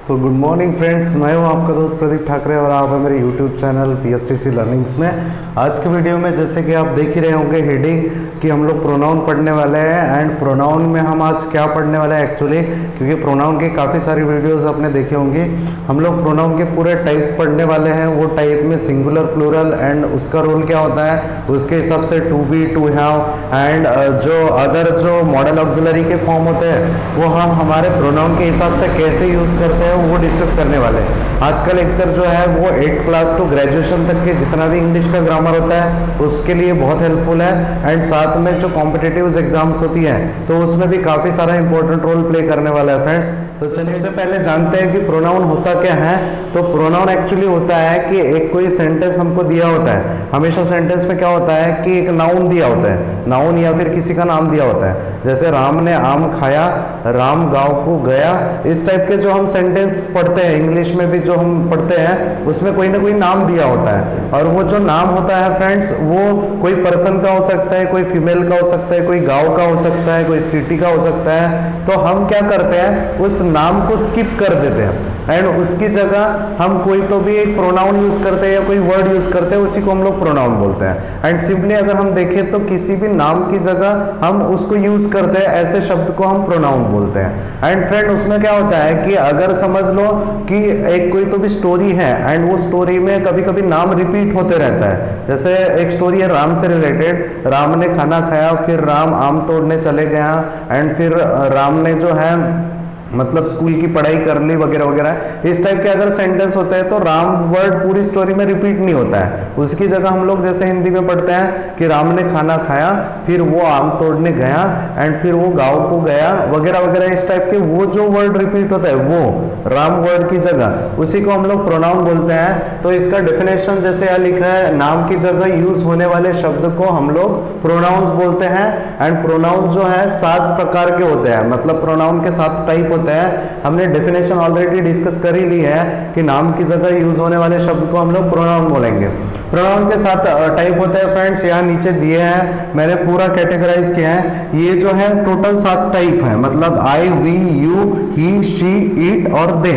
तो good morning friends, मैं हूं आपका दोस्त प्रदीप ठाकरे और आप हैं मेरे यूट्यूब चैनल PSTC लर्निंग्स में। आज के वीडियो में जैसे कि आप देख ही रहे होंगे हेडिंग कि हम लोग प्रोनाउन पढ़ने वाले हैं। एंड प्रोनाउन में हम आज क्या पढ़ने वाले हैं एक्चुअली, क्योंकि प्रोनाउन की काफ़ी सारी वीडियोस आपने देखी होंगी। हम लोग प्रोनाउन के पूरे टाइप्स पढ़ने वाले हैं, वो टाइप में सिंगुलर, प्लूरल एंड उसका रोल क्या होता है, उसके हिसाब से to be, to have and जो अदर जो मॉडल ऑक्सिलरी के फॉर्म होते हैं वो हम हमारे प्रोनाउन के हिसाब से कैसे यूज़ करते हैं वो डिस्कस करने वाले हैं। आज का लेक्चर जो है वो 8th क्लास टू ग्रेजुएशन तक के जितना भी इंग्लिश का ग्रामर होता है उसके लिए बहुत हेल्पफुल है। एंड साथ में जो कॉम्पिटिटिव एग्जाम्स होती हैं तो उसमें भी काफ़ी सारा इंपॉर्टेंट रोल प्ले करने वाला है फ्रेंड्स। तो चलिए सबसे पहले जानते हैं कि प्रोनाउन होता क्या है। तो प्रोनाउन एक्चुअली होता है कि एक कोई सेंटेंस हमको दिया होता है। हमेशा सेंटेंस में क्या होता है कि एक नाउन दिया होता है, नाउन या फिर किसी का नाम दिया होता है। जैसे राम ने आम खाया, राम गांव को गया, इस टाइप के जो हम सेंटेंस पढ़ते हैं इंग्लिश में भी जो हम पढ़ते हैं उसमें कोई ना कोई नाम दिया होता है। और वो जो नाम होता है फ्रेंड्स वो कोई पर्सन का हो सकता है, कोई फीमेल का हो सकता है, कोई गांव का हो सकता है, कोई सिटी का हो सकता है। तो हम क्या करते हैं, उस नाम को स्किप कर देते हैं एंड उसकी जगह हम कोई तो भी एक प्रोनाउन यूज करते हैं या कोई वर्ड यूज करते हैं, उसी को हम लोग प्रोनाउन बोलते हैं। एंड सिंपली अगर हम देखें तो किसी भी नाम की जगह हम उसको यूज करते हैं, ऐसे शब्द को हम प्रोनाउन बोलते हैं। एंड फ्रेंड उसमें क्या होता है कि अगर समझ लो कि एक कोई तो भी स्टोरी है एंड वो स्टोरी में कभी कभी नाम रिपीट होते रहता है। जैसे एक स्टोरी है राम से रिलेटेड, राम ने खाना खाया, फिर राम आम तोड़ने चले गया एंड फिर राम ने जो है मतलब स्कूल की पढ़ाई कर ली वगैरह वगैरह। इस टाइप के अगर सेंटेंस होते हैं तो राम वर्ड पूरी स्टोरी में रिपीट नहीं होता है। उसकी जगह हम लोग जैसे हिंदी में पढ़ते हैं कि राम ने खाना खाया, फिर वो आम तोड़ने गया एंड फिर वो गांव को गया वगैरह वगैरह। इस टाइप के वो जो वर्ड रिपीट होता है वो राम वर्ड की जगह उसी को हम लोग प्रोनाउन बोलते हैं। तो इसका डेफिनेशन जैसे यहाँ लिखा है, नाम की जगह यूज होने वाले शब्द को हम लोग प्रोनाउंस बोलते हैं। एंड प्रोनाउन जो है 7 प्रकार के होते हैं, मतलब प्रोनाउन के 7 टाइप होते हैं। हमने डेफिनेशन ऑलरेडी डिस्कस कर ही ली है कि नाम की जगह यूज होने वाले शब्द को हम लोग प्रोनाउन बोलेंगे। प्रोनाउन के 7 टाइप होते हैं फ्रेंड्स, यहाँ नीचे दिए हैं, मैंने पूरा कैटेगराइज किया है। ये जो है टोटल 7 टाइप है, मतलब I, we, you, he, she, it और दे।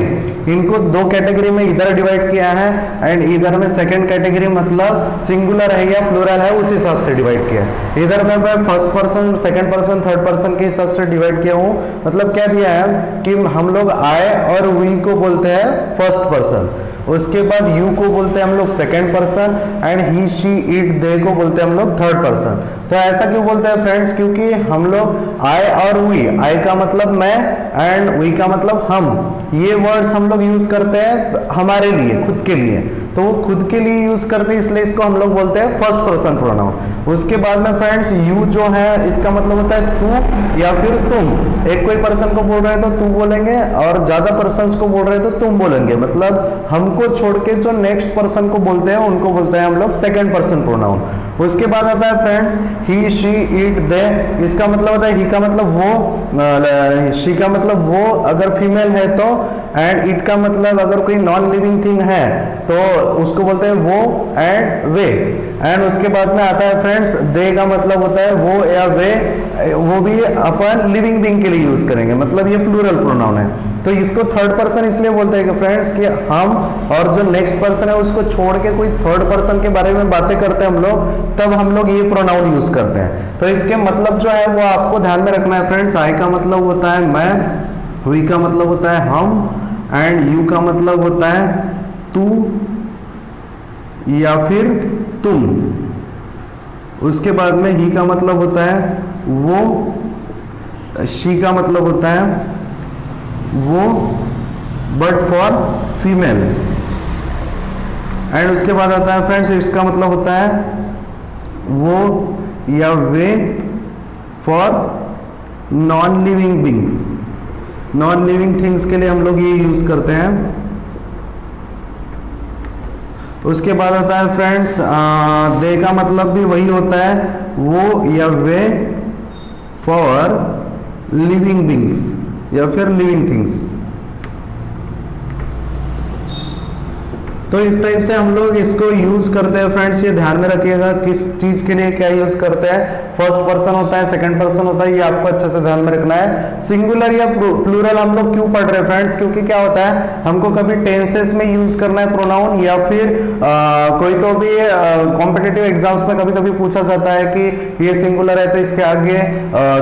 इनको 2 कैटेगरी में इधर डिवाइड किया है एंड इधर में सेकंड कैटेगरी मतलब सिंगुलर है या प्लूरल है उस हिसाब से डिवाइड किया है। इधर में मैं first person, second person, third person के हिसाब से डिवाइड किया हूँ। मतलब क्या दिया है कि हम लोग आई और वी को बोलते हैं फर्स्ट पर्सन, उसके बाद यू को बोलते हैं हम लोग second person and he, she, it, they को बोलते हैं हम लोग थर्ड पर्सन। तो ऐसा क्यों बोलते हैं फ्रेंड्स, क्योंकि हम लोग आई और वी, आई का मतलब मैं एंड वी का मतलब हम, ये वर्ड्स हम लोग यूज करते हैं हमारे लिए, खुद के लिए। तो वो खुद के लिए यूज करते हैं इसलिए इसको हम लोग बोलते हैं फर्स्ट पर्सन प्रोनाउन। उसके बाद में फ्रेंड्स यू जो है इसका मतलब होता है तू या फिर तुम। एक कोई पर्सन को बोल रहे हैं तो तू बोलेंगे और ज्यादा पर्सन्स को बोल रहे हैं तो तुम बोलेंगे। मतलब हमको छोड़ के जो नेक्स्ट पर्सन को बोलते हैं उनको बोलते हैं हम लोग सेकंड पर्सन प्रोनाउन। उसके बाद आता है फ्रेंड्स ही, शी, इट, दे। इसका मतलब होता है ही का मतलब वो, शी का मतलब वो अगर फीमेल है तो, एंड इट का मतलब अगर कोई नॉन लिविंग थिंग है तो उसको बोलते हैं वो एंड वे। एंड उसके बाद में आता है फ्रेंड्स दे का मतलब होता है वो या वे, वो भी अपन लिविंग बीइंग के लिए यूज करेंगे, मतलब ये प्लूरल प्रोनाउन है। तो इसको थर्ड पर्सन इसलिए बोलते हैं कि फ्रेंड्स कि हम और जो नेक्स्ट पर्सन है उसको छोड़ के कोई थर्ड पर्सन के बारे में बातें करते हैं हम लोग, तब हम लोग ये प्रोनाउन यूज करते हैं। तो इसके मतलब जो है वो आपको ध्यान में रखना है फ्रेंड्स। आई का मतलब होता है मैं, वी का मतलब होता है हम एंड यू का मतलब होता है तू या फिर तुम। उसके बाद में ही का मतलब होता है वो, शी का मतलब होता है वो बट फॉर फीमेल। एंड उसके बाद आता है फ्रेंड्स इसका मतलब होता है वो या way for non living being. Non living things के लिए हम लोग ये यूज करते हैं। उसके बाद आता है फ्रेंड्स दे का मतलब भी वही होता है वो या वे फॉर लिविंग बीइंग्स या फिर लिविंग थिंग्स। तो इस टाइप से हम लोग इसको यूज करते हैं फ्रेंड्स, ये ध्यान में रखिएगा किस चीज के लिए क्या यूज करते हैं। फर्स्ट पर्सन होता है, सेकंड पर्सन होता है, ये आपको अच्छे से ध्यान में रखना है। सिंगुलर या प्लूरल हम लोग क्यों पढ़ रहे हैं फ्रेंड्स, क्योंकि क्या होता है हमको कभी टेंसेस में यूज करना है प्रोनाउन, या फिर कोई तो भी कॉम्पिटिटिव एग्जाम्स में कभी कभी पूछा जाता है कि ये सिंगुलर है तो इसके आगे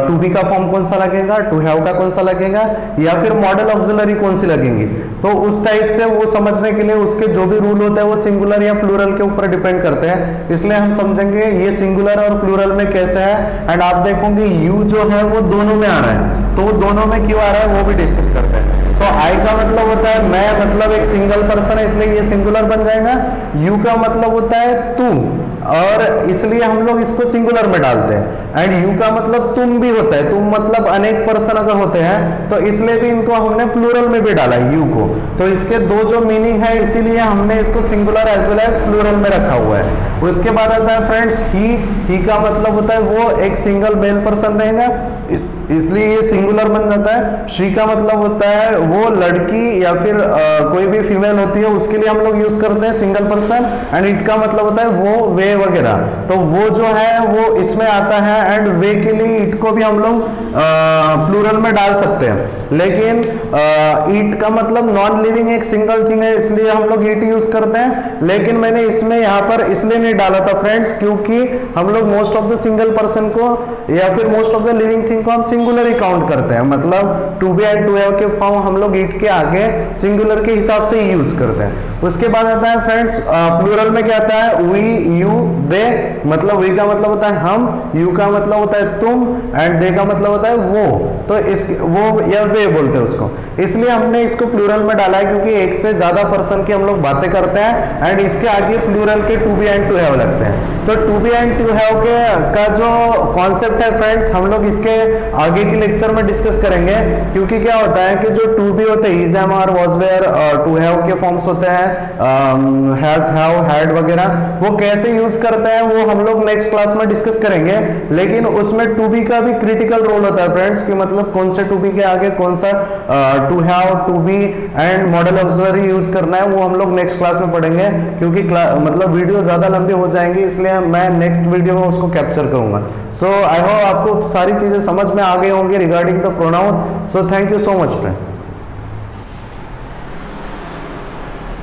टू बी का फॉर्म कौन सा लगेगा, टू हैव का कौन सा लगेगा, या फिर मॉडल ऑक्सिलरी कौन सी लगेंगी। तो उस टाइप से वो समझने के लिए उसके जो भी रूल होते हैं वो सिंगुलर या प्लूरल के ऊपर डिपेंड करते हैं, इसलिए हम समझेंगे ये सिंगुलर और प्लूरल में कैसे है। एंड आप देखोगे यू जो है वो दोनों में आ रहा है, तो वो दोनों में क्यों आ रहा है वो भी डिस्कस करते हैं। तो आई का मतलब होता है मैं, मतलब एक सिंगल पर्सन है इसलिए ये सिंगुलर बन जाएगा। यू का मतलब होता है तू, और इसलिए हम लोग इसको सिंगुलर में डालते हैं। एंड यू का मतलब तुम भी होता है, तुम मतलब अनेक पर्सन अगर होते हैं तो इसलिए भी इनको हमने प्लूरल में भी डाला है यू को। तो इसके दो जो मीनिंग है इसीलिए हमने इसको singular as well as plural में रखा हुआ है। उसके बाद आता है फ्रेंड्स ही का मतलब होता है वो एक सिंगल मेल पर्सन रहेगा, इसलिए ये सिंगुलर बन जाता है। शी का मतलब होता है वो लड़की या फिर कोई भी फीमेल होती है उसके लिए हम लोग यूज करते हैं सिंगल पर्सन। एंड इट का मतलब होता है वो वे वगैरह, तो वो जो है वो इसमें आता है। एंड वे के लिए इट को भी हम लोग प्लूरल में डाल सकते हैं, लेकिन इट का मतलब नॉन लिविंग एक सिंगल थिंग है इसलिए हम लोग इट यूज करते हैं। लेकिन मैंने इसमें यहाँ पर इसलिए नहीं डाला था फ्रेंड्स क्योंकि हम लोग most of the single person को या फिर most of the living thing को हम सिंगुलर ही काउंट करते हैं, मतलब to be and to have के फॉर्म हम लोग इट के आगे सिंगुलर के हिसाब से यूज करते हैं। उसके बाद आता है फ्रेंड्स प्लूरल में क्या आता है वी यू दे, मतलब वी का मतलब होता है हम, यू का मतलब होता है तुम, एंड दे का मतलब होता है वो। तो इस वो या वे बोलते हैं उसको, इसलिए हमने इसको प्लूरल में डाला है क्योंकि एक से ज्यादा पर्सन की हम लोग बातें करते हैं। एंड इसके आगे प्लूरल के to be and to have लगते हैं। तो to be and to have के का जो कॉन्सेप्ट है फ्रेंड्स हम लोग इसके आगे के लेक्चर में डिस्कस करेंगे, क्योंकि क्या होता है कि जो टू बी होते हैं is am are was were, to have के फॉर्म्स होते हैं हैज हैव हैड वगैरह, वो कैसे यूज करते हैं वो हम लोग नेक्स्ट क्लास में डिस्कस करेंगे। लेकिन उसमें टू बी का भी क्रिटिकल रोल होता है फ्रेंड्स, कि मतलब कौन से टू बी के आगे कौन सा to have, to be and modal auxiliary use करना है, वो हम लोग नेक्स्ट क्लास में पढ़ेंगे। क्योंकि मतलब वीडियो ज्यादा लंबी हो जाएंगी इसलिए मैं नेक्स्ट वीडियो में उसको कैप्चर करूंगा। सो आई होप आपको सारी चीजें समझ में आ गई होंगी regarding the pronoun. So thank you so much friend.